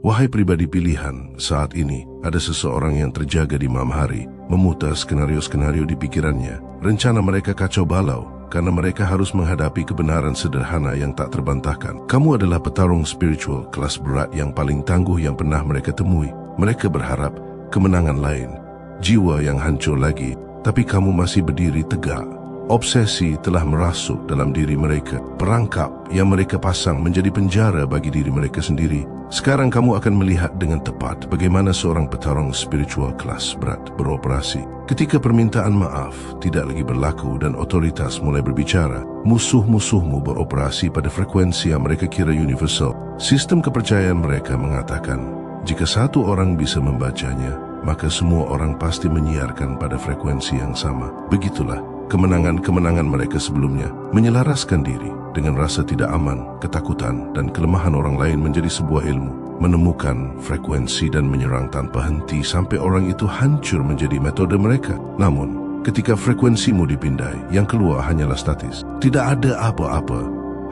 Wahai pribadi pilihan, saat ini ada seseorang yang terjaga di malam hari, memutar skenario-skenario di pikirannya. Rencana mereka kacau balau, karena mereka harus menghadapi kebenaran sederhana yang tak terbantahkan. Kamu adalah petarung spiritual kelas berat yang paling tangguh yang pernah mereka temui. Mereka berharap kemenangan lain, jiwa yang hancur lagi, tapi kamu masih berdiri tegak. Obsesi telah merasuk dalam diri mereka. Perangkap yang mereka pasang menjadi penjara bagi diri mereka sendiri. Sekarang kamu akan melihat dengan tepat bagaimana seorang petarung spiritual kelas berat beroperasi. Ketika permintaan maaf tidak lagi berlaku dan otoritas mulai berbicara, musuh-musuhmu beroperasi pada frekuensi yang mereka kira universal. Sistem kepercayaan mereka mengatakan, jika satu orang bisa membacanya, maka semua orang pasti menyiarkan pada frekuensi yang sama. Begitulah kemenangan-kemenangan mereka sebelumnya, menyelaraskan diri dengan rasa tidak aman, ketakutan, dan kelemahan orang lain menjadi sebuah ilmu. Menemukan frekuensi dan menyerang tanpa henti sampai orang itu hancur menjadi metode mereka. Namun, ketika frekuensimu dipindai, yang keluar hanyalah statis. Tidak ada apa-apa,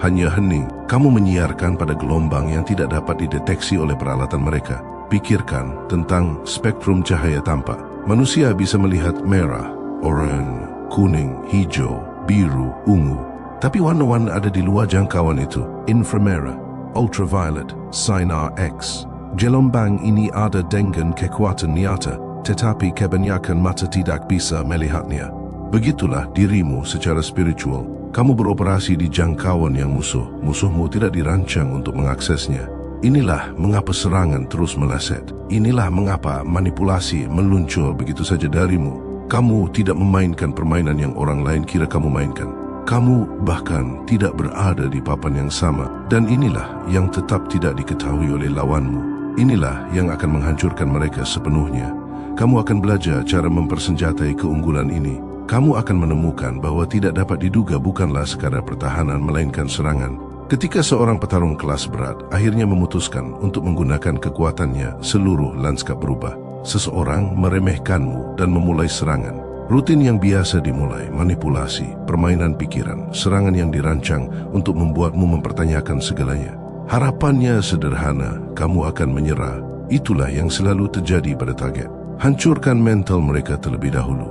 hanya hening. Kamu menyiarkan pada gelombang yang tidak dapat dideteksi oleh peralatan mereka. Pikirkan tentang spektrum cahaya tampak. Manusia bisa melihat merah, oranye, kuning, hijau, biru, ungu. Tapi warna-warna ada di luar jangkauan itu. Inframerah, ultraviolet, sinar X. Gelombang ini ada dengan kekuatan nyata, tetapi kebanyakan mata tidak bisa melihatnya. Begitulah dirimu secara spiritual. Kamu beroperasi di jangkauan yang musuhmu tidak dirancang untuk mengaksesnya. Inilah mengapa serangan terus meleset. Inilah mengapa manipulasi meluncur begitu saja darimu. Kamu tidak memainkan permainan yang orang lain kira kamu mainkan. Kamu bahkan tidak berada di papan yang sama. Dan inilah yang tetap tidak diketahui oleh lawanmu. Inilah yang akan menghancurkan mereka sepenuhnya. Kamu akan belajar cara mempersenjatai keunggulan ini. Kamu akan menemukan bahwa tidak dapat diduga bukanlah sekadar pertahanan melainkan serangan. Ketika seorang petarung kelas berat akhirnya memutuskan untuk menggunakan kekuatannya, seluruh lanskap berubah. Seseorang meremehkanmu dan memulai serangan. Rutin yang biasa dimulai, manipulasi, permainan pikiran, serangan yang dirancang untuk membuatmu mempertanyakan segalanya. Harapannya sederhana, kamu akan menyerah. Itulah yang selalu terjadi pada target. Hancurkan mental mereka terlebih dahulu.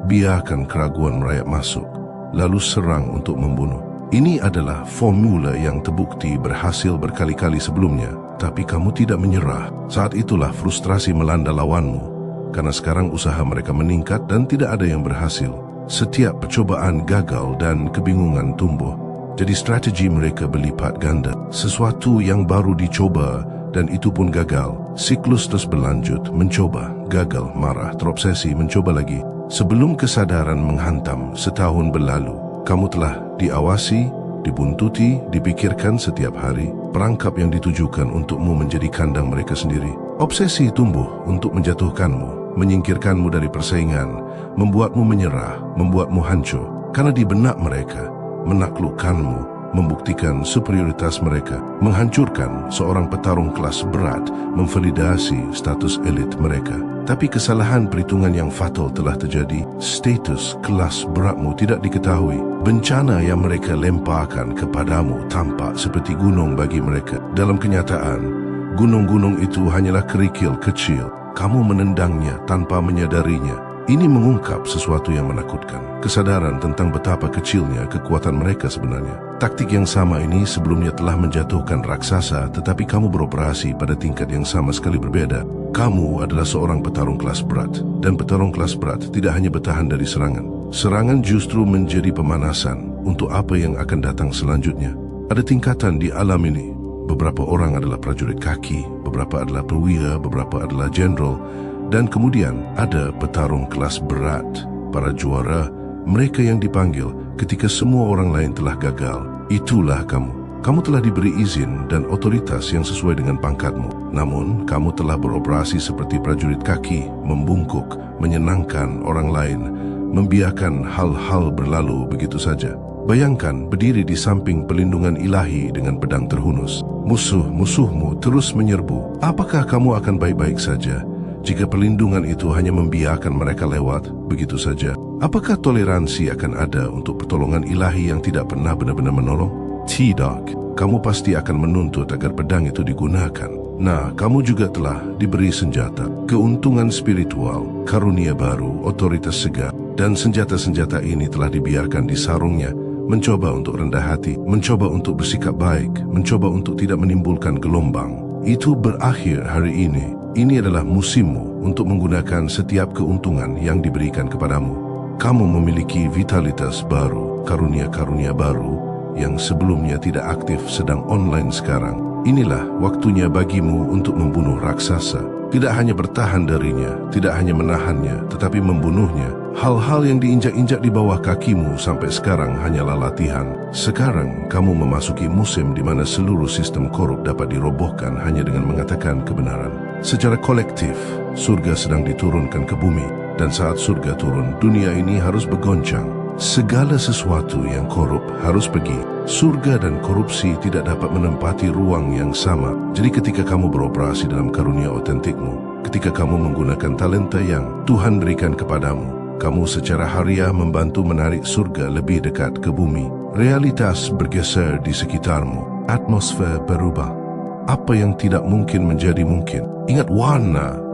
Biarkan keraguan merayap masuk, lalu serang untuk membunuh. Ini adalah formula yang terbukti berhasil berkali-kali sebelumnya, tapi kamu tidak menyerah. Saat itulah frustrasi melanda lawanmu, karena sekarang usaha mereka meningkat dan tidak ada yang berhasil. Setiap percobaan gagal dan kebingungan tumbuh. Jadi strategi mereka berlipat ganda. Sesuatu yang baru dicoba dan itu pun gagal. Siklus terus berlanjut, mencoba, gagal, marah, terobsesi, mencoba lagi. Sebelum kesadaran menghantam, setahun berlalu. Kamu telah diawasi, dibuntuti, dipikirkan setiap hari. Perangkap yang ditujukan untukmu menjadi kandang mereka sendiri. Obsesi tumbuh untuk menjatuhkanmu, menyingkirkanmu dari persaingan, membuatmu menyerah, membuatmu hancur. Karena di benak mereka, menaklukkanmu, membuktikan superioritas mereka, menghancurkan seorang petarung kelas berat, memvalidasi status elit mereka. Tapi kesalahan perhitungan yang fatal telah terjadi. Status kelas beratmu tidak diketahui. Bencana yang mereka lemparkan kepadamu tampak seperti gunung bagi mereka. Dalam kenyataan, gunung-gunung itu hanyalah kerikil kecil. Kamu menendangnya tanpa menyadarinya. Ini mengungkap sesuatu yang menakutkan. Kesadaran tentang betapa kecilnya kekuatan mereka sebenarnya. Taktik yang sama ini sebelumnya telah menjatuhkan raksasa, tetapi kamu beroperasi pada tingkat yang sama sekali berbeda. Kamu adalah seorang petarung kelas berat, dan petarung kelas berat tidak hanya bertahan dari serangan. Serangan justru menjadi pemanasan untuk apa yang akan datang selanjutnya. Ada tingkatan di alam ini. Beberapa orang adalah prajurit kaki, beberapa adalah perwira, beberapa adalah jenderal, dan kemudian ada petarung kelas berat, para juara, mereka yang dipanggil ketika semua orang lain telah gagal. Itulah kamu. Kamu telah diberi izin dan otoritas yang sesuai dengan pangkatmu. Namun, kamu telah beroperasi seperti prajurit kaki, membungkuk, menyenangkan orang lain, membiarkan hal-hal berlalu begitu saja. Bayangkan berdiri di samping pelindungan ilahi dengan pedang terhunus. Musuh-musuhmu terus menyerbu. Apakah kamu akan baik-baik saja jika perlindungan itu hanya membiarkan mereka lewat begitu saja? Apakah toleransi akan ada untuk pertolongan ilahi yang tidak pernah benar-benar menolong? Tidak. Kamu pasti akan menuntut agar pedang itu digunakan. Nah, kamu juga telah diberi senjata, keuntungan spiritual, karunia baru, otoritas segar, dan senjata-senjata ini telah dibiarkan di sarungnya, mencoba untuk rendah hati, mencoba untuk bersikap baik, mencoba untuk tidak menimbulkan gelombang. Itu berakhir hari ini. Ini adalah musimmu untuk menggunakan setiap keuntungan yang diberikan kepadamu. Kamu memiliki vitalitas baru, karunia-karunia baru yang sebelumnya tidak aktif sedang online sekarang. Inilah waktunya bagimu untuk membunuh raksasa. Tidak hanya bertahan darinya, tidak hanya menahannya, tetapi membunuhnya. Hal-hal yang diinjak-injak di bawah kakimu sampai sekarang hanyalah latihan. Sekarang kamu memasuki musim di mana seluruh sistem korup dapat dirobohkan hanya dengan mengatakan kebenaran. Secara kolektif, surga sedang diturunkan ke bumi. Dan saat surga turun, dunia ini harus bergoncang. Segala sesuatu yang korup harus pergi. Surga dan korupsi tidak dapat menempati ruang yang sama. Jadi ketika kamu beroperasi dalam karunia otentikmu, ketika kamu menggunakan talenta yang Tuhan berikan kepadamu, kamu secara hariah membantu menarik surga lebih dekat ke bumi. Realitas bergeser di sekitarmu. Atmosfer berubah. Apa yang tidak mungkin menjadi mungkin. Ingat warna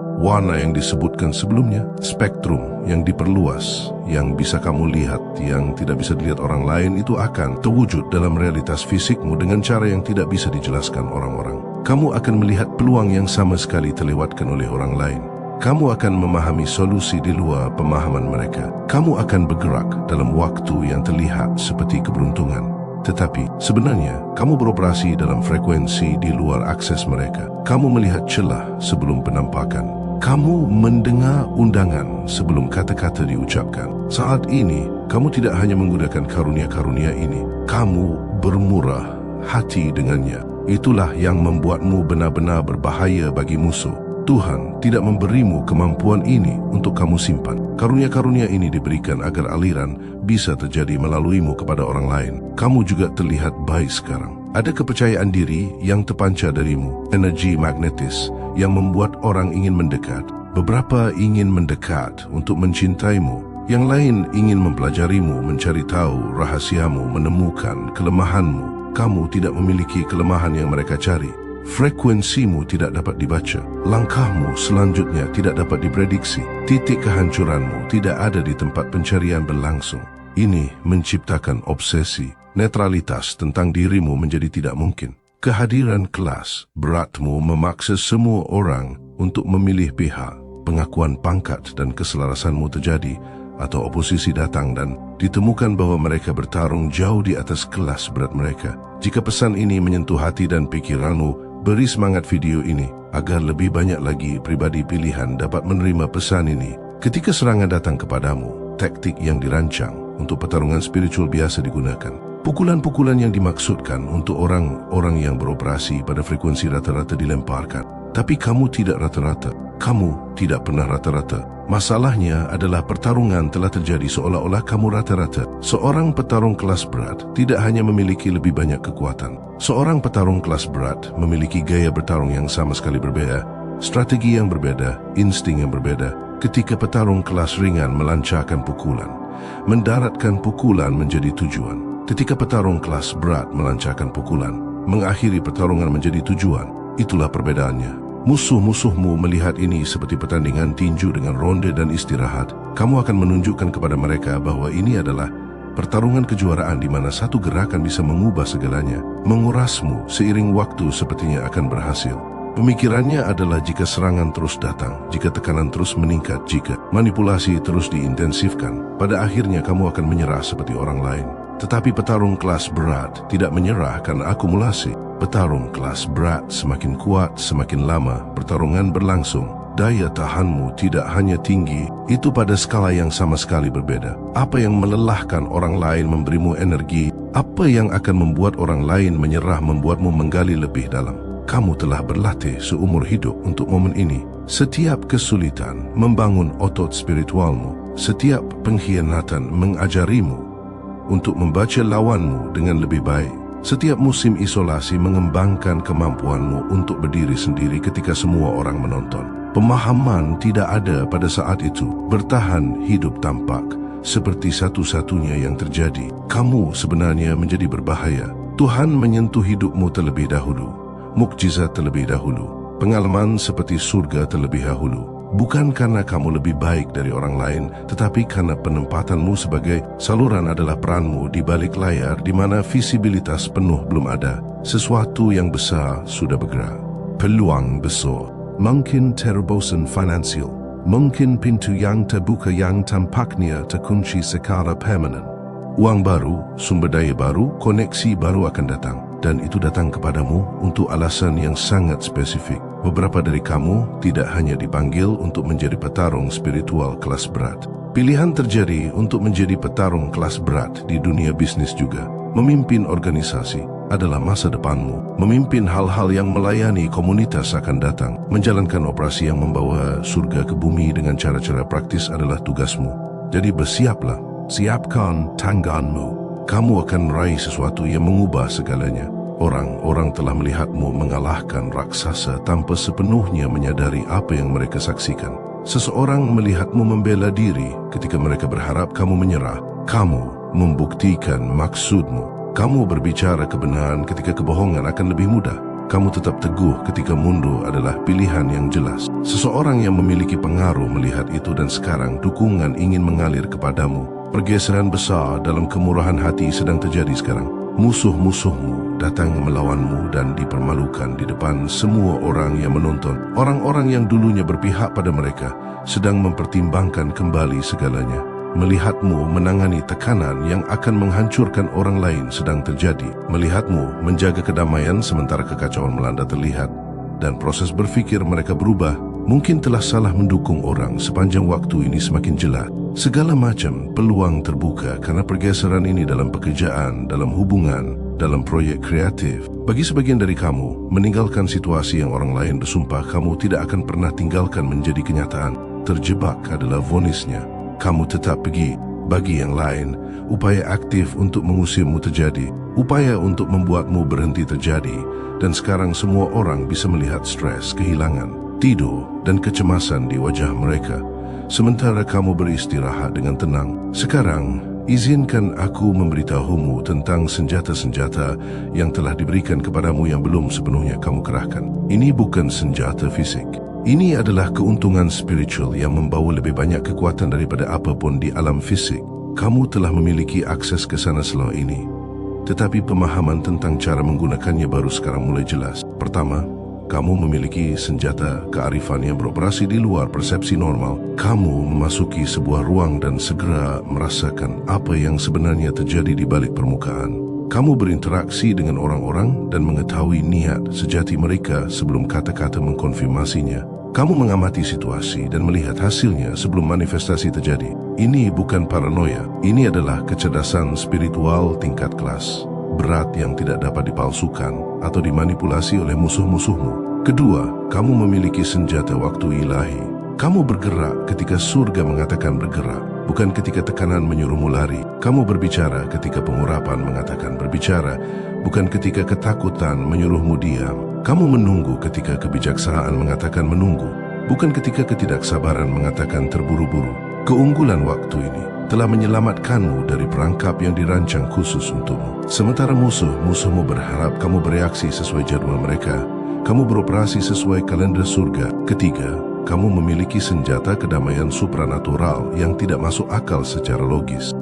yang disebutkan sebelumnya, spektrum yang diperluas, yang bisa kamu lihat, yang tidak bisa dilihat orang lain, itu akan terwujud dalam realitas fisikmu dengan cara yang tidak bisa dijelaskan orang-orang. Kamu akan melihat peluang yang sama sekali terlewatkan oleh orang lain. Kamu akan memahami solusi di luar pemahaman mereka. Kamu akan bergerak dalam waktu yang terlihat seperti keberuntungan. Tetapi sebenarnya kamu beroperasi dalam frekuensi di luar akses mereka. Kamu melihat celah sebelum penampakan. Kamu mendengar undangan sebelum kata-kata diucapkan. Saat ini, kamu tidak hanya menggunakan karunia-karunia ini. Kamu bermurah hati dengannya. Itulah yang membuatmu benar-benar berbahaya bagi musuh. Tuhan tidak memberimu kemampuan ini untuk kamu simpan. Karunia-karunia ini diberikan agar aliran bisa terjadi melaluimu kepada orang lain. Kamu juga terlihat baik sekarang. Ada kepercayaan diri yang terpancar darimu, energi magnetis yang membuat orang ingin mendekat. Beberapa ingin mendekat untuk mencintaimu, yang lain ingin mempelajarimu, mencari tahu rahasiamu, menemukan kelemahanmu. Kamu tidak memiliki kelemahan yang mereka cari. Frekuensimu tidak dapat dibaca. Langkahmu selanjutnya tidak dapat diprediksi. Titik kehancuranmu tidak ada di tempat pencarian berlangsung. Ini menciptakan obsesi. Netralitas tentang dirimu menjadi tidak mungkin. Kehadiran kelas beratmu memaksa semua orang untuk memilih pihak. Pengakuan pangkat dan keselarasanmu terjadi, atau oposisi datang dan ditemukan bahwa mereka bertarung jauh di atas kelas berat mereka. Jika pesan ini menyentuh hati dan pikiranmu, beri semangat video ini agar lebih banyak lagi pribadi pilihan dapat menerima pesan ini. Ketika serangan datang kepadamu, taktik yang dirancang untuk pertarungan spiritual biasa digunakan. Pukulan-pukulan yang dimaksudkan untuk orang-orang yang beroperasi pada frekuensi rata-rata dilemparkan. Tapi kamu tidak rata-rata. Kamu tidak pernah rata-rata. Masalahnya adalah pertarungan telah terjadi seolah-olah kamu rata-rata. Seorang petarung kelas berat tidak hanya memiliki lebih banyak kekuatan. Seorang petarung kelas berat memiliki gaya bertarung yang sama sekali berbeda, strategi yang berbeda, insting yang berbeda. Ketika petarung kelas ringan melancarkan pukulan, mendaratkan pukulan menjadi tujuan. Ketika petarung kelas berat melancarkan pukulan, mengakhiri pertarungan menjadi tujuan. Itulah perbedaannya. Musuh-musuhmu melihat ini seperti pertandingan tinju dengan ronde dan istirahat. Kamu akan menunjukkan kepada mereka bahwa ini adalah pertarungan kejuaraan di mana satu gerakan bisa mengubah segalanya. Mengurasmu seiring waktu sepertinya akan berhasil. Pemikirannya adalah jika serangan terus datang, jika tekanan terus meningkat, jika manipulasi terus diintensifkan, pada akhirnya kamu akan menyerah seperti orang lain. Tetapi petarung kelas berat tidak menyerah karena akumulasi. Petarung kelas berat semakin kuat, semakin lama pertarungan berlangsung. Daya tahanmu tidak hanya tinggi, itu pada skala yang sama sekali berbeda. Apa yang melelahkan orang lain memberimu energi, apa yang akan membuat orang lain menyerah membuatmu menggali lebih dalam. Kamu telah berlatih seumur hidup untuk momen ini. Setiap kesulitan membangun otot spiritualmu. Setiap pengkhianatan mengajarimu untuk membaca lawanmu dengan lebih baik. Setiap musim isolasi mengembangkan kemampuanmu untuk berdiri sendiri ketika semua orang menonton. Pemahaman tidak ada pada saat itu. Bertahan hidup tampak seperti satu-satunya yang terjadi. Kamu sebenarnya menjadi berbahaya. Tuhan menyentuh hidupmu terlebih dahulu. Mukjizat terlebih dahulu. Pengalaman seperti surga terlebih dahulu. Bukan karena kamu lebih baik dari orang lain, tetapi karena penempatanmu sebagai saluran adalah peranmu di balik layar di mana visibilitas penuh belum ada. Sesuatu yang besar sudah bergerak. Peluang besar. Mungkin terobosan finansial. Mungkin pintu yang terbuka yang tampaknya terkunci secara permanen. Uang baru, sumber daya baru, koneksi baru akan datang. Dan itu datang kepadamu untuk alasan yang sangat spesifik. Beberapa dari kamu tidak hanya dipanggil untuk menjadi petarung spiritual kelas berat. Pilihan terjadi untuk menjadi petarung kelas berat di dunia bisnis juga. Memimpin organisasi adalah masa depanmu. Memimpin hal-hal yang melayani komunitas akan datang. Menjalankan operasi yang membawa surga ke bumi dengan cara-cara praktis adalah tugasmu. Jadi bersiaplah. Siapkan tanganmu. Kamu akan meraih sesuatu yang mengubah segalanya. Orang-orang telah melihatmu mengalahkan raksasa tanpa sepenuhnya menyadari apa yang mereka saksikan. Seseorang melihatmu membela diri ketika mereka berharap kamu menyerah. Kamu membuktikan maksudmu. Kamu berbicara kebenaran ketika kebohongan akan lebih mudah. Kamu tetap teguh ketika mundur adalah pilihan yang jelas. Seseorang yang memiliki pengaruh melihat itu dan sekarang dukungan ingin mengalir kepadamu. Pergeseran besar dalam kemurahan hati sedang terjadi sekarang. Musuh-musuhmu datang melawanmu dan dipermalukan di depan semua orang yang menonton. Orang-orang yang dulunya berpihak pada mereka sedang mempertimbangkan kembali segalanya. Melihatmu menangani tekanan yang akan menghancurkan orang lain sedang terjadi. Melihatmu menjaga kedamaian sementara kekacauan melanda terlihat. Dan proses berfikir mereka berubah. Mungkin telah salah mendukung orang sepanjang waktu ini semakin jelas. Segala macam peluang terbuka karena pergeseran ini dalam pekerjaan, dalam hubungan, dalam proyek kreatif. Bagi sebagian dari kamu, meninggalkan situasi yang orang lain bersumpah kamu tidak akan pernah tinggalkan menjadi kenyataan. Terjebak adalah vonisnya. Kamu tetap pergi. Bagi yang lain, upaya aktif untuk mengusirmu terjadi. Upaya untuk membuatmu berhenti terjadi. Dan sekarang semua orang bisa melihat stres, kehilangan, tidur, dan kecemasan di wajah mereka. Sementara kamu beristirahat dengan tenang. Sekarang, izinkan aku memberitahumu tentang senjata-senjata yang telah diberikan kepadamu yang belum sepenuhnya kamu kerahkan. Ini bukan senjata fisik. Ini adalah keuntungan spiritual yang membawa lebih banyak kekuatan daripada apapun di alam fisik. Kamu telah memiliki akses ke sana selama ini. Tetapi pemahaman tentang cara menggunakannya baru sekarang mulai jelas. Pertama, kamu memiliki senjata kearifan yang beroperasi di luar persepsi normal. Kamu memasuki sebuah ruang dan segera merasakan apa yang sebenarnya terjadi di balik permukaan. Kamu berinteraksi dengan orang-orang dan mengetahui niat sejati mereka sebelum kata-kata mengkonfirmasinya. Kamu mengamati situasi dan melihat hasilnya sebelum manifestasi terjadi. Ini bukan paranoia. Ini adalah kecerdasan spiritual tingkat kelas. Berat yang tidak dapat dipalsukan atau dimanipulasi oleh musuh-musuhmu. Kedua, kamu memiliki senjata waktu ilahi. Kamu bergerak ketika surga mengatakan bergerak, bukan ketika tekanan menyuruhmu lari. Kamu berbicara ketika pengurapan mengatakan berbicara, bukan ketika ketakutan menyuruhmu diam. Kamu menunggu ketika kebijaksanaan mengatakan menunggu, bukan ketika ketidaksabaran mengatakan terburu-buru. Keunggulan waktu ini telah menyelamatkanmu dari perangkap yang dirancang khusus untukmu. Sementara musuhmu berharap kamu bereaksi sesuai jadwal mereka. Kamu beroperasi sesuai kalender surga. Ketiga, kamu memiliki senjata kedamaian supranatural yang tidak masuk akal secara logis.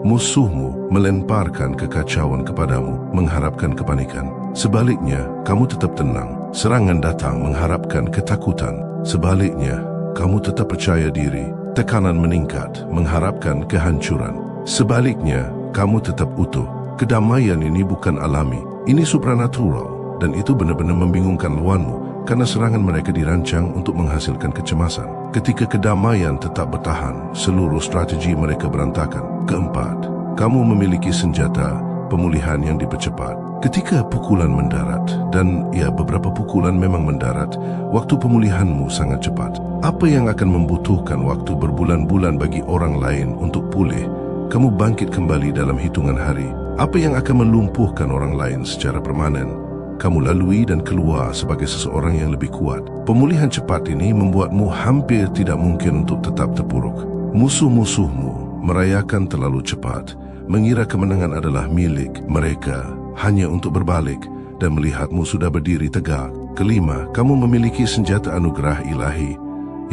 Musuhmu melemparkan kekacauan kepadamu, mengharapkan kepanikan. Sebaliknya, kamu tetap tenang. Serangan datang mengharapkan ketakutan. Sebaliknya, kamu tetap percaya diri. Tekanan meningkat, mengharapkan kehancuran. Sebaliknya, kamu tetap utuh. Kedamaian ini bukan alami, ini supranatural. Dan itu benar-benar membingungkan lawanmu, karena serangan mereka dirancang untuk menghasilkan kecemasan. Ketika kedamaian tetap bertahan, seluruh strategi mereka berantakan. Keempat, kamu memiliki senjata pemulihan yang dipercepat. Ketika pukulan mendarat, dan ya beberapa pukulan memang mendarat, waktu pemulihanmu sangat cepat. Apa yang akan membutuhkan waktu berbulan-bulan bagi orang lain untuk pulih, kamu bangkit kembali dalam hitungan hari. Apa yang akan melumpuhkan orang lain secara permanen, kamu lalui dan keluar sebagai seseorang yang lebih kuat. Pemulihan cepat ini membuatmu hampir tidak mungkin untuk tetap terpuruk. Musuh-musuhmu merayakan terlalu cepat, mengira kemenangan adalah milik mereka hanya untuk berbalik dan melihatmu sudah berdiri tegak. Kelima, kamu memiliki senjata anugerah ilahi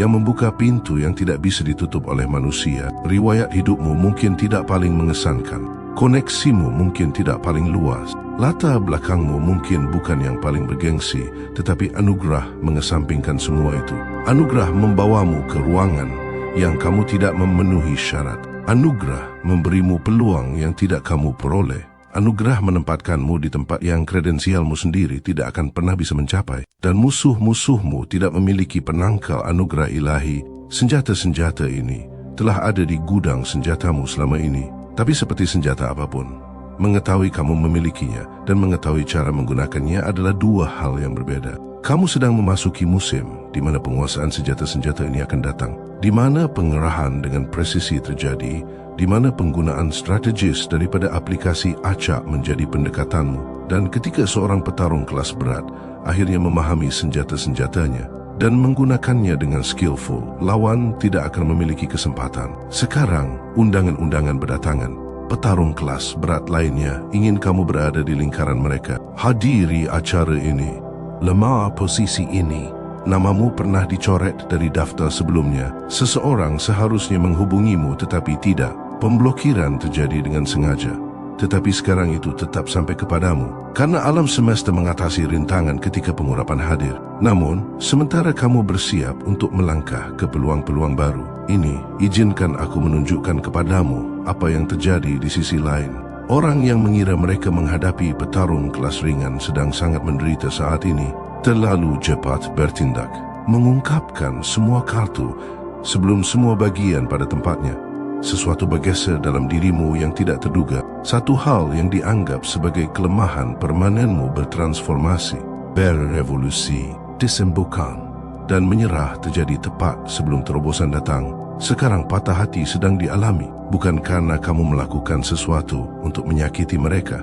yang membuka pintu yang tidak bisa ditutup oleh manusia. Riwayat hidupmu mungkin tidak paling mengesankan. Koneksimu mungkin tidak paling luas. Latar belakangmu mungkin bukan yang paling bergengsi, tetapi anugerah mengesampingkan semua itu. Anugerah membawamu ke ruangan yang kamu tidak memenuhi syarat. Anugerah memberimu peluang yang tidak kamu peroleh. Anugerah menempatkanmu di tempat yang kredensialmu sendiri tidak akan pernah bisa mencapai. Dan musuh-musuhmu tidak memiliki penangkal anugerah ilahi. Senjata-senjata ini telah ada di gudang senjatamu selama ini. Tapi seperti senjata apapun, mengetahui kamu memilikinya dan mengetahui cara menggunakannya adalah dua hal yang berbeda. Kamu sedang memasuki musim di mana penguasaan senjata-senjata ini akan datang, di mana pengerahan dengan presisi terjadi, di mana penggunaan strategis daripada aplikasi acak menjadi pendekatanmu. Dan ketika seorang petarung kelas berat akhirnya memahami senjata-senjatanya dan menggunakannya dengan skillful, lawan tidak akan memiliki kesempatan. Sekarang, undangan-undangan berdatangan. Petarung kelas berat lainnya ingin kamu berada di lingkaran mereka. Hadiri acara ini. Lemah posisi ini. Namamu pernah dicoret dari daftar sebelumnya. Seseorang seharusnya menghubungimu tetapi tidak. Pemblokiran terjadi dengan sengaja. Tetapi sekarang itu tetap sampai kepadamu. Karena alam semesta mengatasi rintangan ketika pengurapan hadir. Namun, sementara kamu bersiap untuk melangkah ke peluang-peluang baru, ini izinkan aku menunjukkan kepadamu apa yang terjadi di sisi lain. Orang yang mengira mereka menghadapi petarung kelas ringan sedang sangat menderita saat ini, terlalu cepat bertindak, mengungkapkan semua kartu sebelum semua bagian pada tempatnya. Sesuatu bergeser dalam dirimu yang tidak terduga. Satu hal yang dianggap sebagai kelemahan permanenmu bertransformasi, berevolusi, disembuhkan, dan menyerah terjadi tepat sebelum terobosan datang. Sekarang patah hati sedang dialami, bukan karena kamu melakukan sesuatu untuk menyakiti mereka,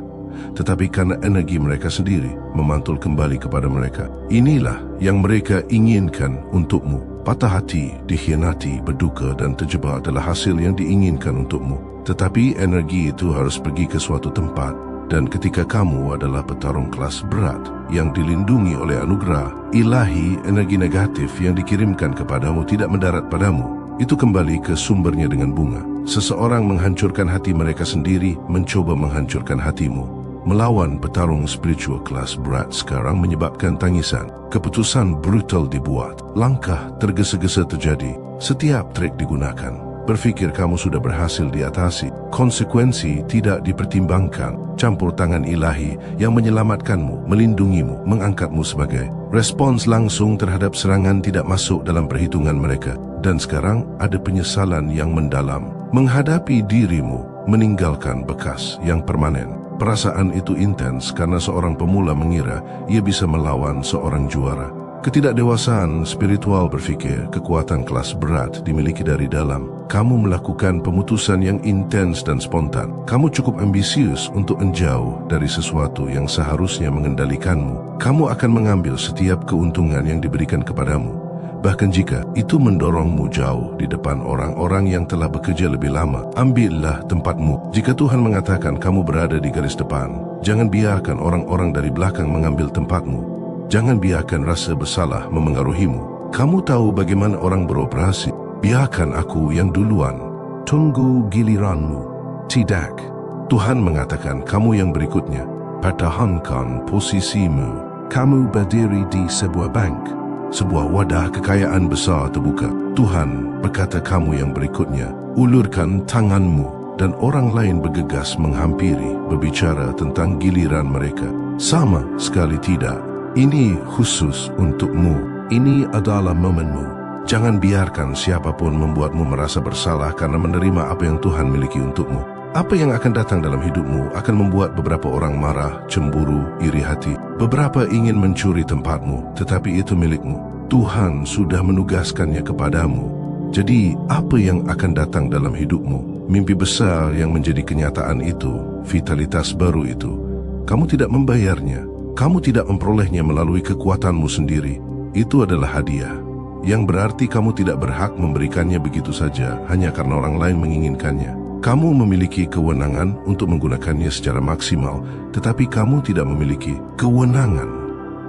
tetapi karena energi mereka sendiri memantul kembali kepada mereka. Inilah yang mereka inginkan untukmu. Patah hati, dikhianati, berduka dan terjebak adalah hasil yang diinginkan untukmu. Tetapi energi itu harus pergi ke suatu tempat. Dan ketika kamu adalah petarung kelas berat yang dilindungi oleh anugerah ilahi, energi negatif yang dikirimkan kepadamu tidak mendarat padamu. Itu kembali ke sumbernya dengan bunga. Seseorang menghancurkan hati mereka sendiri, mencoba menghancurkan hatimu. Melawan petarung spiritual kelas berat sekarang menyebabkan tangisan. Keputusan brutal dibuat. Langkah tergesa-gesa terjadi. Setiap trik digunakan. Berfikir kamu sudah berhasil diatasi. Konsekuensi tidak dipertimbangkan. Campur tangan ilahi yang menyelamatkanmu, melindungimu, mengangkatmu sebagai respons langsung terhadap serangan tidak masuk dalam perhitungan mereka. Dan sekarang ada penyesalan yang mendalam. Menghadapi dirimu, meninggalkan bekas yang permanen. Perasaan itu intens karena seorang pemula mengira ia bisa melawan seorang juara. Ketidakdewasaan spiritual berfikir kekuatan kelas berat dimiliki dari dalam. Kamu melakukan pemutusan yang intens dan spontan. Kamu cukup ambisius untuk menjauh dari sesuatu yang seharusnya mengendalikanmu. Kamu akan mengambil setiap keuntungan yang diberikan kepadamu, bahkan jika itu mendorongmu jauh di depan orang-orang yang telah bekerja lebih lama. Ambillah tempatmu. Jika Tuhan mengatakan kamu berada di garis depan, jangan biarkan orang-orang dari belakang mengambil tempatmu. Jangan biarkan rasa bersalah memengaruhimu. Kamu tahu bagaimana orang beroperasi. Biarkan aku yang duluan. Tunggu giliranmu. Tidak. Tuhan mengatakan kamu yang berikutnya. Pertahankan posisimu. Kamu berdiri di sebuah bank. Sebuah wadah kekayaan besar terbuka. Tuhan berkata kamu yang berikutnya. Ulurkan tanganmu. Dan orang lain bergegas menghampiri, berbicara tentang giliran mereka. Sama sekali tidak. Ini khusus untukmu. Ini adalah momenmu. Jangan biarkan siapapun membuatmu merasa bersalah karena menerima apa yang Tuhan miliki untukmu. Apa yang akan datang dalam hidupmu akan membuat beberapa orang marah, cemburu, iri hati. Beberapa ingin mencuri tempatmu, tetapi itu milikmu. Tuhan sudah menugaskannya kepadamu. Jadi, apa yang akan datang dalam hidupmu? Mimpi besar yang menjadi kenyataan itu, vitalitas baru itu. Kamu tidak membayarnya. Kamu tidak memperolehnya melalui kekuatanmu sendiri. Itu adalah hadiah, yang berarti kamu tidak berhak memberikannya begitu saja hanya karena orang lain menginginkannya. Kamu memiliki kewenangan untuk menggunakannya secara maksimal, tetapi kamu tidak memiliki kewenangan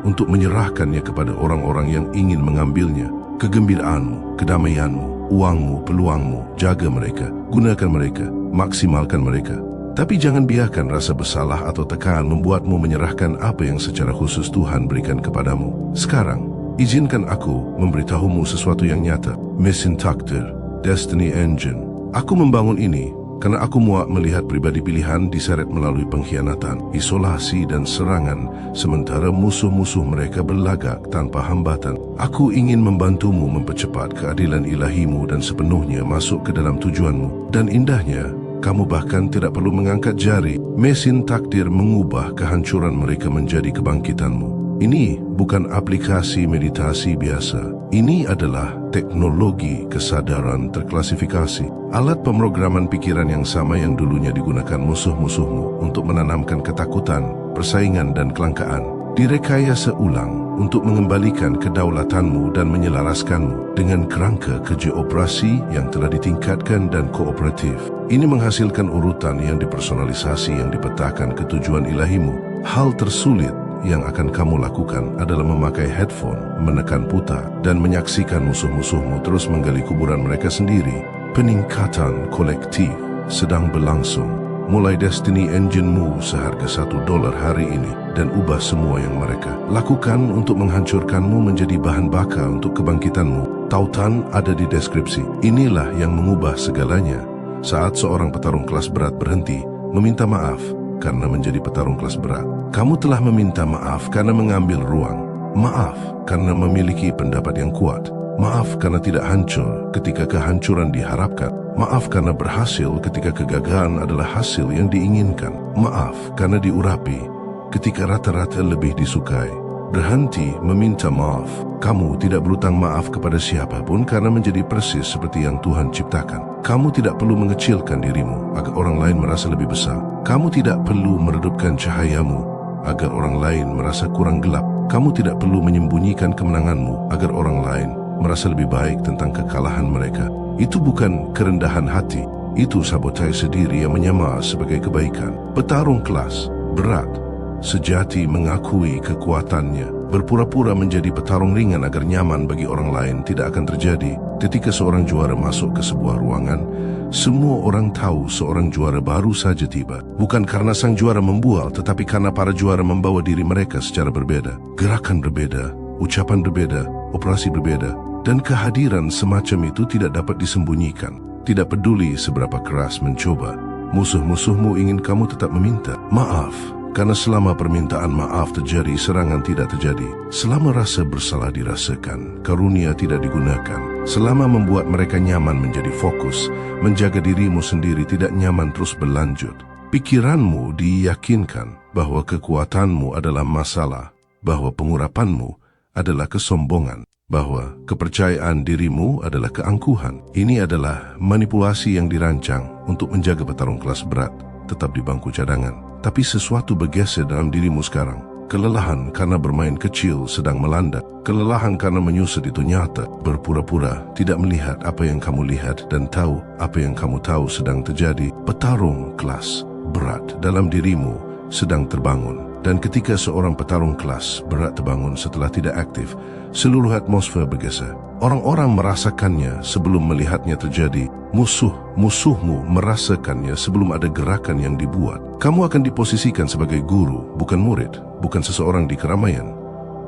untuk menyerahkannya kepada orang-orang yang ingin mengambilnya. Kegembiraanmu, kedamaianmu, uangmu, peluangmu, jaga mereka, gunakan mereka, maksimalkan mereka. Tapi jangan biarkan rasa bersalah atau tekanan membuatmu menyerahkan apa yang secara khusus Tuhan berikan kepadamu. Sekarang, izinkan aku memberitahumu sesuatu yang nyata. Mesin takdir, Destiny Engine. Aku membangun ini karena aku muak melihat pribadi pilihan diseret melalui pengkhianatan, isolasi dan serangan, sementara musuh-musuh mereka berlagak tanpa hambatan. Aku ingin membantumu mempercepat keadilan ilahimu dan sepenuhnya masuk ke dalam tujuanmu. Dan indahnya, kamu bahkan tidak perlu mengangkat jari. Mesin takdir mengubah kehancuran mereka menjadi kebangkitanmu. Ini bukan aplikasi meditasi biasa. Ini adalah teknologi kesadaran terklasifikasi. Alat pemrograman pikiran yang sama yang dulunya digunakan musuh-musuhmu untuk menanamkan ketakutan, persaingan dan kelangkaan, direkayasa ulang untuk mengembalikan kedaulatanmu dan menyelaraskanmu dengan kerangka kerja operasi yang telah ditingkatkan dan kooperatif. Ini menghasilkan urutan yang dipersonalisasi yang dipetakan ketujuan ilahimu. Hal tersulit yang akan kamu lakukan adalah memakai headphone, menekan putar, dan menyaksikan musuh-musuhmu terus menggali kuburan mereka sendiri. Peningkatan kolektif sedang berlangsung. Mulai Destiny Engine-mu seharga $1 hari ini dan ubah semua yang mereka lakukan untuk menghancurkanmu menjadi bahan bakar untuk kebangkitanmu. Tautan ada di deskripsi. Inilah yang mengubah segalanya. Saat seorang petarung kelas berat berhenti meminta maaf karena menjadi petarung kelas berat, kamu telah meminta maaf karena mengambil ruang. Maaf karena memiliki pendapat yang kuat. Maaf karena tidak hancur ketika kehancuran diharapkan. Maaf karena berhasil ketika kegagalan adalah hasil yang diinginkan. Maaf karena diurapi ketika rata-rata lebih disukai. Berhenti meminta maaf. Kamu tidak berhutang maaf kepada siapapun karena menjadi persis seperti yang Tuhan ciptakan. Kamu tidak perlu mengecilkan dirimu agar orang lain merasa lebih besar. Kamu tidak perlu meredupkan cahayamu agar orang lain merasa kurang gelap. Kamu tidak perlu menyembunyikan kemenanganmu agar orang lain merasa lebih baik tentang kekalahan mereka. Itu bukan kerendahan hati. Itu sabotase diri yang menyamar sebagai kebaikan. Petarung kelas berat sejati mengakui kekuatannya. Berpura-pura menjadi petarung ringan agar nyaman bagi orang lain tidak akan terjadi. Ketika seorang juara masuk ke sebuah ruangan, semua orang tahu seorang juara baru saja tiba. Bukan karena sang juara membual, tetapi karena para juara membawa diri mereka secara berbeda. Gerakan berbeda, ucapan berbeda, operasi berbeda, dan kehadiran semacam itu tidak dapat disembunyikan. Tidak peduli seberapa keras mencoba, musuh-musuhmu ingin kamu tetap meminta maaf. Karena selama permintaan maaf terjadi, serangan tidak terjadi. Selama rasa bersalah dirasakan, karunia tidak digunakan. Selama membuat mereka nyaman menjadi fokus, menjaga dirimu sendiri tidak nyaman terus berlanjut. Pikiranmu diyakinkan bahwa kekuatanmu adalah masalah, bahwa pengurapanmu adalah kesombongan, bahwa kepercayaan dirimu adalah keangkuhan. Ini adalah manipulasi yang dirancang untuk menjaga petarung kelas berat tetap di bangku cadangan. Tapi sesuatu bergeser dalam dirimu sekarang. Kelelahan karena bermain kecil sedang melanda. Kelelahan karena menyusut itu nyata. Berpura-pura tidak melihat apa yang kamu lihat dan tahu apa yang kamu tahu sedang terjadi. Petarung kelas berat dalam dirimu sedang terbangun. Dan ketika seorang petarung kelas berat terbangun setelah tidak aktif, seluruh atmosfer bergeser. Orang-orang merasakannya sebelum melihatnya terjadi. Musuh-musuhmu merasakannya sebelum ada gerakan yang dibuat. Kamu akan diposisikan sebagai guru, bukan murid, bukan seseorang di keramaian,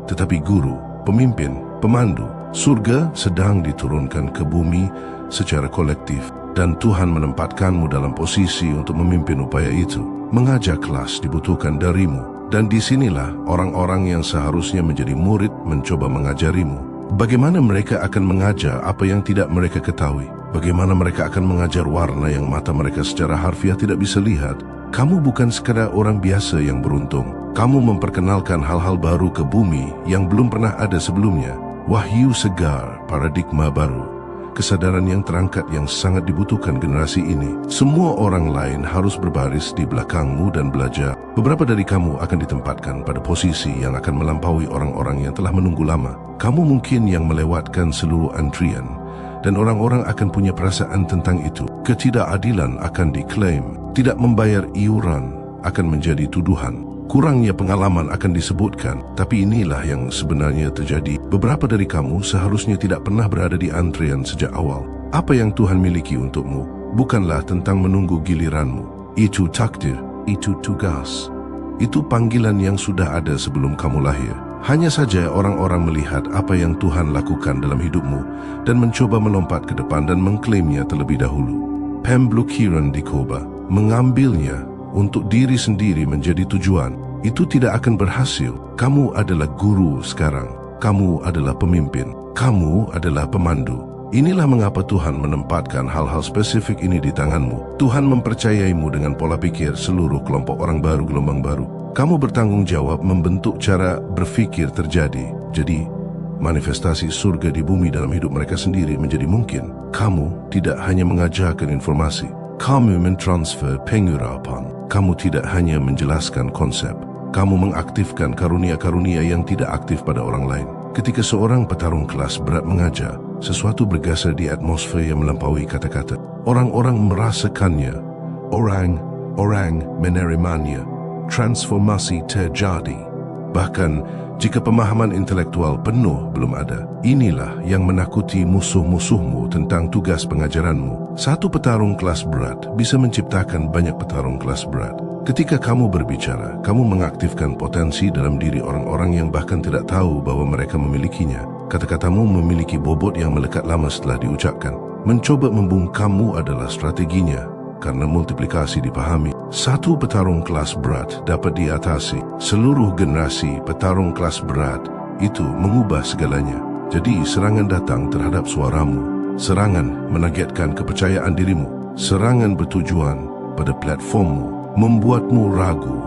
tetapi guru, pemimpin, pemandu. Surga sedang diturunkan ke bumi secara kolektif, dan Tuhan menempatkanmu dalam posisi untuk memimpin upaya itu. Mengajar kelas dibutuhkan darimu, dan disinilah orang-orang yang seharusnya menjadi murid mencoba mengajarimu. Bagaimana mereka akan mengajar apa yang tidak mereka ketahui? Bagaimana mereka akan mengajar warna yang mata mereka secara harfiah tidak bisa lihat? Kamu bukan sekadar orang biasa yang beruntung. Kamu memperkenalkan hal-hal baru ke bumi yang belum pernah ada sebelumnya. Wahyu segar, paradigma baru. Kesadaran yang terangkat yang sangat dibutuhkan generasi ini. Semua orang lain harus berbaris di belakangmu dan belajar. Beberapa dari kamu akan ditempatkan pada posisi yang akan melampaui orang-orang yang telah menunggu lama. Kamu mungkin yang melewatkan seluruh antrian, dan orang-orang akan punya perasaan tentang itu. Ketidakadilan akan diklaim. Tidak membayar iuran akan menjadi tuduhan. Kurangnya pengalaman akan disebutkan, tapi inilah yang sebenarnya terjadi. Beberapa dari kamu seharusnya tidak pernah berada di antrean sejak awal. Apa yang Tuhan miliki untukmu bukanlah tentang menunggu giliranmu. Itu takdir, itu tugas. Itu panggilan yang sudah ada sebelum kamu lahir. Hanya saja orang-orang melihat apa yang Tuhan lakukan dalam hidupmu dan mencoba melompat ke depan dan mengklaimnya terlebih dahulu. Pemblokiran di Koba mengambilnya untuk diri sendiri menjadi tujuan. Itu tidak akan berhasil. Kamu adalah guru sekarang. Kamu adalah pemimpin. Kamu adalah pemandu. Inilah mengapa Tuhan menempatkan hal-hal spesifik ini di tanganmu. Tuhan mempercayaimu dengan pola pikir seluruh kelompok orang baru, gelombang baru. Kamu bertanggung jawab membentuk cara berfikir terjadi. Jadi, manifestasi surga di bumi dalam hidup mereka sendiri menjadi mungkin. Kamu tidak hanya mengajarkan informasi. Kamu mentransfer pengurapan. Kamu tidak hanya menjelaskan konsep. Kamu mengaktifkan karunia-karunia yang tidak aktif pada orang lain. Ketika seorang petarung kelas berat mengajar, sesuatu bergeser di atmosfer yang melampaui kata-kata. Orang-orang merasakannya. Orang menerimanya. Transformasi terjadi. Bahkan jika pemahaman intelektual penuh belum ada. Inilah yang menakuti musuh-musuhmu tentang tugas pengajaranmu. Satu petarung kelas berat bisa menciptakan banyak petarung kelas berat. Ketika kamu berbicara, kamu mengaktifkan potensi dalam diri orang-orang yang bahkan tidak tahu bahwa mereka memilikinya. Kata-katamu memiliki bobot yang melekat lama setelah diucapkan. Mencoba membungkammu adalah strateginya. Karena multiplikasi dipahami, satu petarung kelas berat dapat diatasi. Seluruh generasi petarung kelas berat itu mengubah segalanya. Jadi serangan datang terhadap suaramu. Serangan menagetkan kepercayaan dirimu. Serangan bertujuan pada platformmu, membuatmu ragu.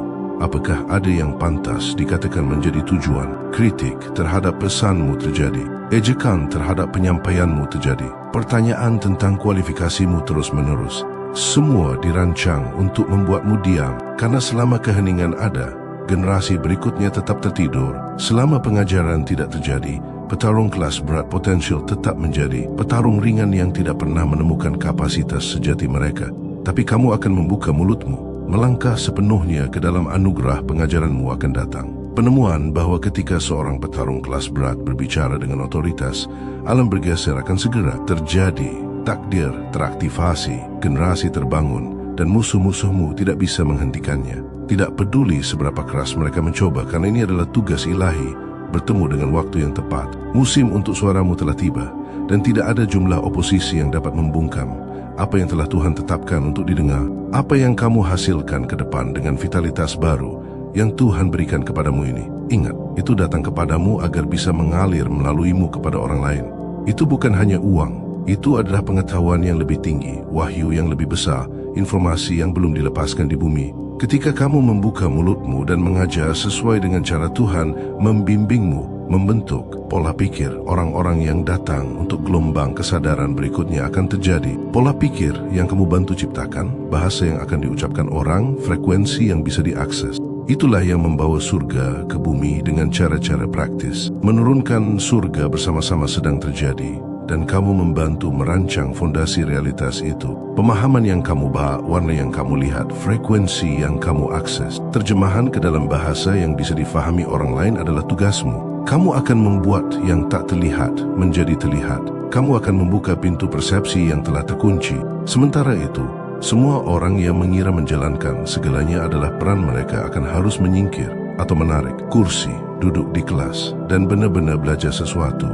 Apakah ada yang pantas dikatakan menjadi tujuan? Kritik terhadap pesanmu terjadi. Ejekan terhadap penyampaianmu terjadi. Pertanyaan tentang kualifikasimu terus-menerus. Semua dirancang untuk membuatmu diam, karena selama keheningan ada, generasi berikutnya tetap tertidur. Selama pengajaran tidak terjadi, petarung kelas berat potensial tetap menjadi petarung ringan yang tidak pernah menemukan kapasitas sejati mereka. Tapi kamu akan membuka mulutmu, melangkah sepenuhnya ke dalam anugerah pengajaranmu akan datang. Penemuan bahwa ketika seorang petarung kelas berat berbicara dengan otoritas, alam bergeser akan segera terjadi. Takdir teraktivasi, generasi terbangun, dan musuh-musuhmu tidak bisa menghentikannya. Tidak peduli seberapa keras mereka mencoba, karena ini adalah tugas ilahi, bertemu dengan waktu yang tepat. Musim untuk suaramu telah tiba, dan tidak ada jumlah oposisi yang dapat membungkam apa yang telah Tuhan tetapkan untuk didengar. Apa yang kamu hasilkan ke depan dengan vitalitas baru yang Tuhan berikan kepadamu ini. Ingat, itu datang kepadamu agar bisa mengalir melaluimu kepada orang lain. Itu bukan hanya uang. Itu adalah pengetahuan yang lebih tinggi, wahyu yang lebih besar, informasi yang belum dilepaskan di bumi. Ketika kamu membuka mulutmu dan mengajar sesuai dengan cara Tuhan membimbingmu, membentuk pola pikir orang-orang yang datang untuk gelombang kesadaran berikutnya akan terjadi. Pola pikir yang kamu bantu ciptakan, bahasa yang akan diucapkan orang, frekuensi yang bisa diakses. Itulah yang membawa surga ke bumi dengan cara-cara praktis. Menurunkan surga bersama-sama sedang terjadi. Dan kamu membantu merancang fondasi realitas itu. Pemahaman yang kamu bawa, warna yang kamu lihat, frekuensi yang kamu akses. Terjemahan ke dalam bahasa yang bisa difahami orang lain adalah tugasmu. Kamu akan membuat yang tak terlihat menjadi terlihat. Kamu akan membuka pintu persepsi yang telah terkunci. Sementara itu, semua orang yang mengira menjalankan segalanya adalah peran mereka akan harus menyingkir atau menarik kursi, duduk di kelas, dan benar-benar belajar sesuatu.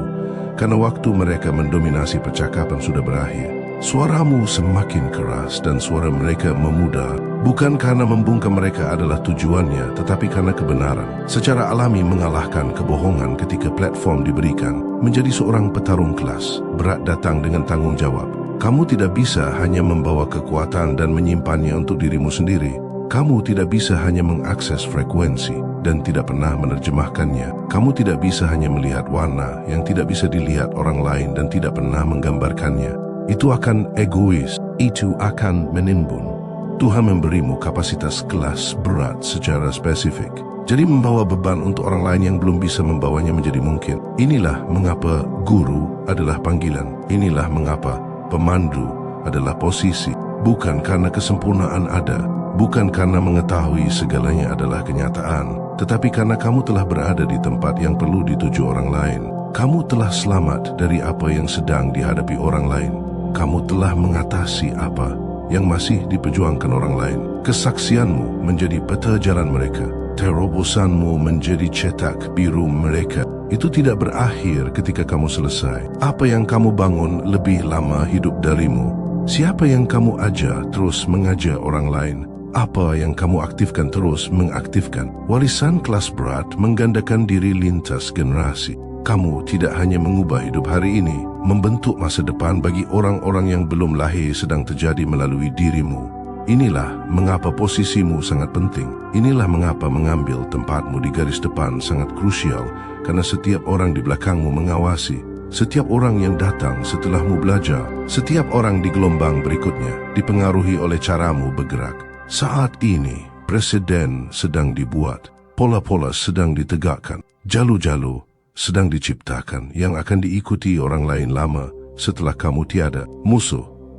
Karena waktu mereka mendominasi percakapan sudah berakhir. Suaramu semakin keras dan suara mereka memudar, bukan karena membungkam mereka adalah tujuannya, tetapi karena kebenaran. Secara alami mengalahkan kebohongan ketika platform diberikan. Menjadi seorang petarung kelas, berat datang dengan tanggung jawab. Kamu tidak bisa hanya membawa kekuatan dan menyimpannya untuk dirimu sendiri. Kamu tidak bisa hanya mengakses frekuensi dan tidak pernah menerjemahkannya. Kamu tidak bisa hanya melihat warna yang tidak bisa dilihat orang lain dan tidak pernah menggambarkannya. Itu akan egois, itu akan menimbun. Tuhan memberimu kapasitas kelas berat secara spesifik. Jadi membawa beban untuk orang lain yang belum bisa membawanya menjadi mungkin. Inilah mengapa guru adalah panggilan. Inilah mengapa pemandu adalah posisi. Bukan karena kesempurnaan ada, Bukan karena mengetahui segalanya adalah kenyataan, tetapi karena kamu telah berada di tempat yang perlu dituju orang lain. Kamu telah selamat dari apa yang sedang dihadapi orang lain. Kamu telah mengatasi apa yang masih diperjuangkan orang lain. Kesaksianmu menjadi peta jalan mereka. Terobosanmu menjadi cetak biru mereka. Itu tidak berakhir ketika kamu selesai. Apa yang kamu bangun lebih lama hidup darimu. Siapa yang kamu ajar terus mengajar orang lain. Apa yang kamu aktifkan terus mengaktifkan. Warisan kelas berat menggandakan diri lintas generasi. Kamu tidak hanya mengubah hidup hari ini, membentuk masa depan bagi orang-orang yang belum lahir sedang terjadi melalui dirimu. Inilah mengapa posisimu sangat penting. Inilah mengapa mengambil tempatmu di garis depan sangat krusial, karena setiap orang di belakangmu mengawasi. Setiap orang yang datang setelahmu belajar, setiap orang di gelombang berikutnya dipengaruhi oleh caramu bergerak. Saat ini, presiden sedang dibuat, pola-pola sedang ditegakkan, jalu-jalu sedang diciptakan yang akan diikuti orang lain lama setelah kamu tiada.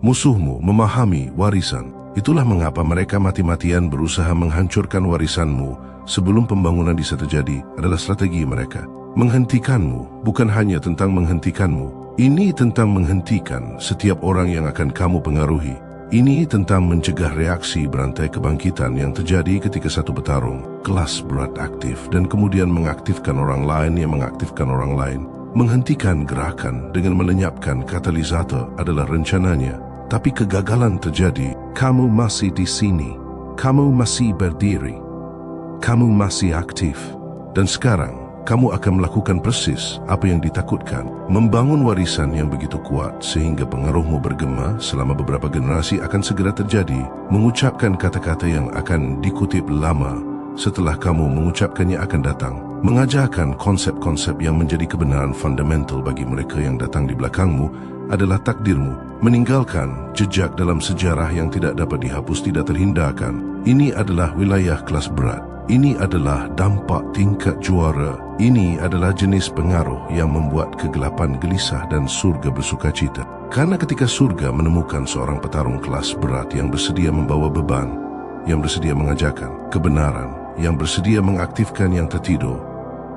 Musuhmu memahami warisan. Itulah mengapa mereka mati-matian berusaha menghancurkan warisanmu sebelum pembangunan bisa terjadi adalah strategi mereka. Menghentikanmu bukan hanya tentang menghentikanmu. Ini tentang menghentikan setiap orang yang akan kamu pengaruhi. Ini tentang mencegah reaksi berantai kebangkitan yang terjadi ketika satu petarung kelas berat aktif dan kemudian mengaktifkan orang lain yang mengaktifkan orang lain. Menghentikan gerakan dengan melenyapkan katalisator adalah rencananya. Tapi kegagalan terjadi. Kamu masih di sini. Kamu masih berdiri. Kamu masih aktif. Dan sekarang kamu akan melakukan persis apa yang ditakutkan. Membangun warisan yang begitu kuat sehingga pengaruhmu bergema selama beberapa generasi akan segera terjadi. Mengucapkan kata-kata yang akan dikutip lama setelah kamu mengucapkannya akan datang. Mengajarkan konsep-konsep yang menjadi kebenaran fundamental bagi mereka yang datang di belakangmu adalah takdirmu. Meninggalkan jejak dalam sejarah yang tidak dapat dihapus, tidak terhindarkan. Ini adalah wilayah kelas berat. Ini adalah dampak tingkat juara. Ini adalah jenis pengaruh yang membuat kegelapan gelisah dan surga bersukacita. Karena ketika surga menemukan seorang petarung kelas berat yang bersedia membawa beban, yang bersedia mengajarkan kebenaran, yang bersedia mengaktifkan yang tertidur,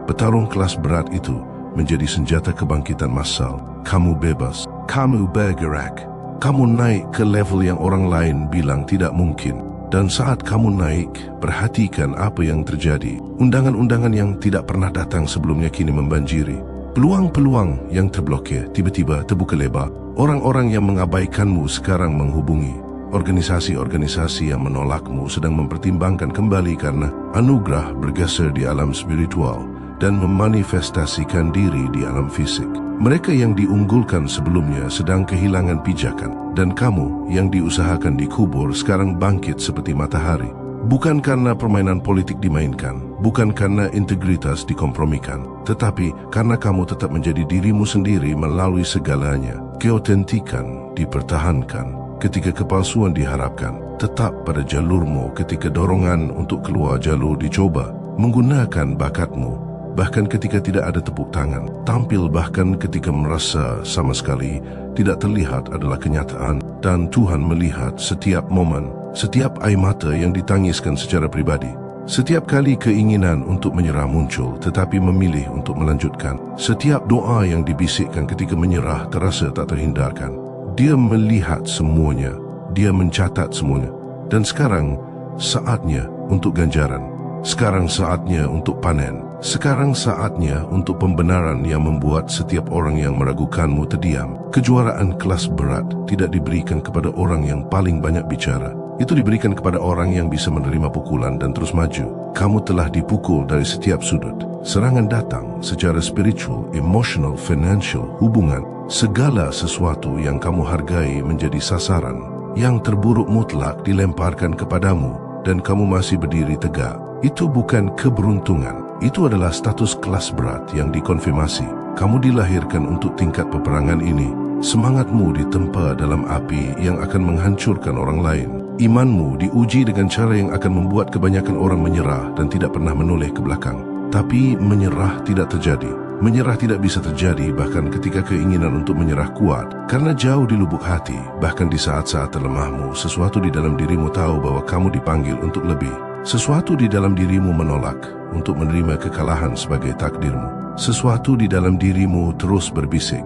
petarung kelas berat itu menjadi senjata kebangkitan massal. Kamu bebas, kamu bergerak, kamu naik ke level yang orang lain bilang tidak mungkin. Dan saat kamu naik, perhatikan apa yang terjadi. Undangan-undangan yang tidak pernah datang sebelumnya kini membanjiri. Peluang-peluang yang terblokir tiba-tiba terbuka lebar. Orang-orang yang mengabaikanmu sekarang menghubungi. Organisasi-organisasi yang menolakmu sedang mempertimbangkan kembali karena anugerah bergeser di alam spiritual dan memanifestasikan diri di alam fisik. Mereka yang diunggulkan sebelumnya sedang kehilangan pijakan, dan kamu yang diusahakan dikubur sekarang bangkit seperti matahari. Bukan karena permainan politik dimainkan, bukan karena integritas dikompromikan, tetapi karena kamu tetap menjadi dirimu sendiri melalui segalanya. Keotentikan dipertahankan ketika kepalsuan diharapkan. Tetap pada jalurmu ketika dorongan untuk keluar jalur dicoba. Menggunakan bakatmu bahkan ketika tidak ada tepuk tangan. Tampil bahkan ketika merasa sama sekali tidak terlihat adalah kenyataan. Dan Tuhan melihat setiap momen, setiap air mata yang ditangiskan secara pribadi. Setiap kali keinginan untuk menyerah muncul tetapi memilih untuk melanjutkan. Setiap doa yang dibisikkan ketika menyerah terasa tak terhindarkan. Dia melihat semuanya. Dia mencatat semuanya. Dan sekarang saatnya untuk ganjaran. Sekarang saatnya untuk panen. Sekarang saatnya untuk pembenaran yang membuat setiap orang yang meragukanmu terdiam. Kejuaraan kelas berat tidak diberikan kepada orang yang paling banyak bicara. Itu diberikan kepada orang yang bisa menerima pukulan dan terus maju. Kamu telah dipukul dari setiap sudut. Serangan datang secara spiritual, emotional, financial, hubungan. Segala sesuatu yang kamu hargai menjadi sasaran. Yang terburuk mutlak dilemparkan kepadamu dan kamu masih berdiri tegak. Itu bukan keberuntungan. Itu adalah status kelas berat yang dikonfirmasi. Kamu dilahirkan untuk tingkat peperangan ini. Semangatmu ditempa dalam api yang akan menghancurkan orang lain. Imanmu diuji dengan cara yang akan membuat kebanyakan orang menyerah dan tidak pernah menoleh ke belakang. Tapi menyerah tidak terjadi. Menyerah tidak bisa terjadi bahkan ketika keinginan untuk menyerah kuat, karena jauh di lubuk hati, bahkan di saat-saat terlemahmu, sesuatu di dalam dirimu tahu bahwa kamu dipanggil untuk lebih. Sesuatu di dalam dirimu menolak untuk menerima kekalahan sebagai takdirmu. Sesuatu di dalam dirimu terus berbisik,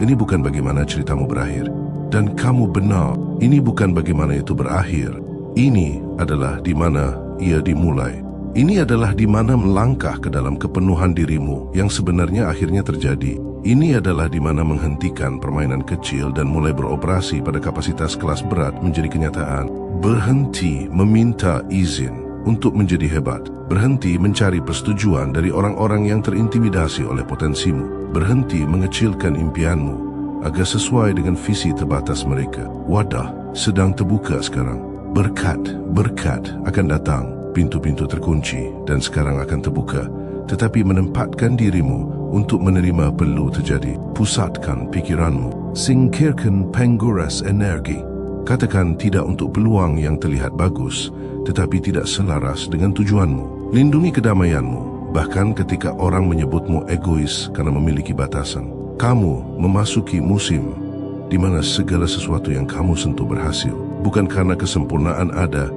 ini bukan bagaimana ceritamu berakhir. Dan kamu benar, ini bukan bagaimana itu berakhir. Ini adalah di mana ia dimulai. Ini adalah di mana melangkah ke dalam kepenuhan dirimu yang sebenarnya akhirnya terjadi. Ini adalah di mana menghentikan permainan kecil dan mulai beroperasi pada kapasitas kelas berat menjadi kenyataan. Berhenti meminta izin untuk menjadi hebat. Berhenti mencari persetujuan dari orang-orang yang terintimidasi oleh potensimu. Berhenti mengecilkan impianmu agar sesuai dengan visi terbatas mereka. Wadah sedang terbuka sekarang. Berkat akan datang. Pintu-pintu terkunci dan sekarang akan terbuka. Tetapi menempatkan dirimu untuk menerima perlu terjadi. Pusatkan pikiranmu. Singkirkan pengguras energi. Katakan tidak untuk peluang yang terlihat bagus, tetapi tidak selaras dengan tujuanmu. Lindungi kedamaianmu, bahkan ketika orang menyebutmu egois karena memiliki batasan. Kamu memasuki musim di mana segala sesuatu yang kamu sentuh berhasil. Bukan karena kesempurnaan ada,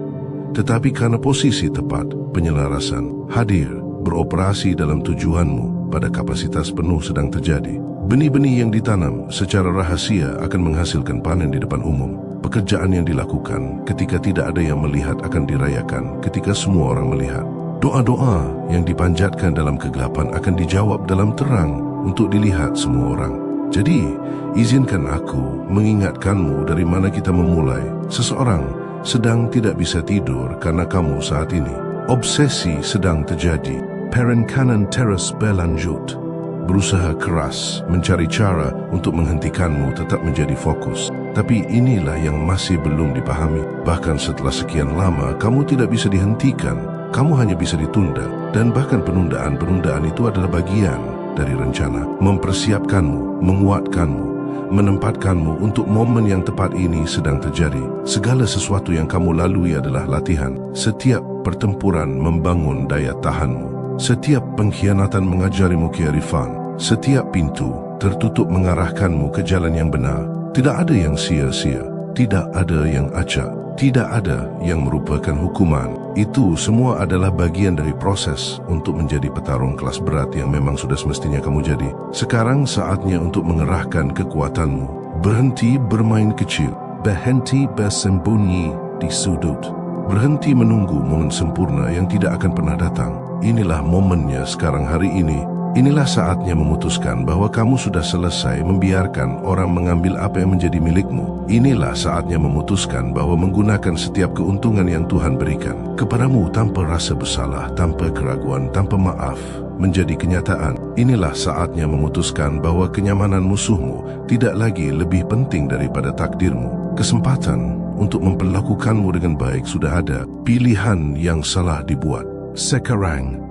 tetapi karena posisi tepat, penyelarasan, hadir, beroperasi dalam tujuanmu pada kapasitas penuh sedang terjadi. Benih-benih yang ditanam secara rahasia akan menghasilkan panen di depan umum. Pekerjaan yang dilakukan ketika tidak ada yang melihat akan dirayakan ketika semua orang melihat. Doa-doa yang dipanjatkan dalam kegelapan akan dijawab dalam terang untuk dilihat semua orang. Jadi, izinkan aku mengingatkanmu dari mana kita memulai. Seseorang sedang tidak bisa tidur karena kamu saat ini. Obsesi sedang terjadi. Perencanaan terus berlanjut. Berusaha keras mencari cara untuk menghentikanmu tetap menjadi fokus. Tapi inilah yang masih belum dipahami. Bahkan setelah sekian lama, kamu tidak bisa dihentikan. Kamu hanya bisa ditunda. Dan bahkan penundaan itu adalah bagian dari rencana. Mempersiapkanmu, menguatkanmu, menempatkanmu untuk momen yang tepat ini sedang terjadi. Segala sesuatu yang kamu lalui adalah latihan. Setiap pertempuran membangun daya tahanmu. Setiap pengkhianatan mengajarimu kearifan. Setiap pintu tertutup mengarahkanmu ke jalan yang benar. Tidak ada yang sia-sia. Tidak ada yang acak. Tidak ada yang merupakan hukuman. Itu semua adalah bagian dari proses untuk menjadi petarung kelas berat yang memang sudah semestinya kamu jadi. Sekarang saatnya untuk mengerahkan kekuatanmu. Berhenti bermain kecil. Berhenti bersembunyi di sudut. Berhenti menunggu momen sempurna yang tidak akan pernah datang. Inilah momennya sekarang hari ini. Inilah saatnya memutuskan bahwa kamu sudah selesai membiarkan orang mengambil apa yang menjadi milikmu. Inilah saatnya memutuskan bahwa menggunakan setiap keuntungan yang Tuhan berikan kepadamu tanpa rasa bersalah, tanpa keraguan, tanpa maaf, menjadi kenyataan. Inilah saatnya memutuskan bahwa kenyamanan musuhmu tidak lagi lebih penting daripada takdirmu. Kesempatan untuk memperlakukanmu dengan baik sudah ada. Pilihan yang salah dibuat. Sekarang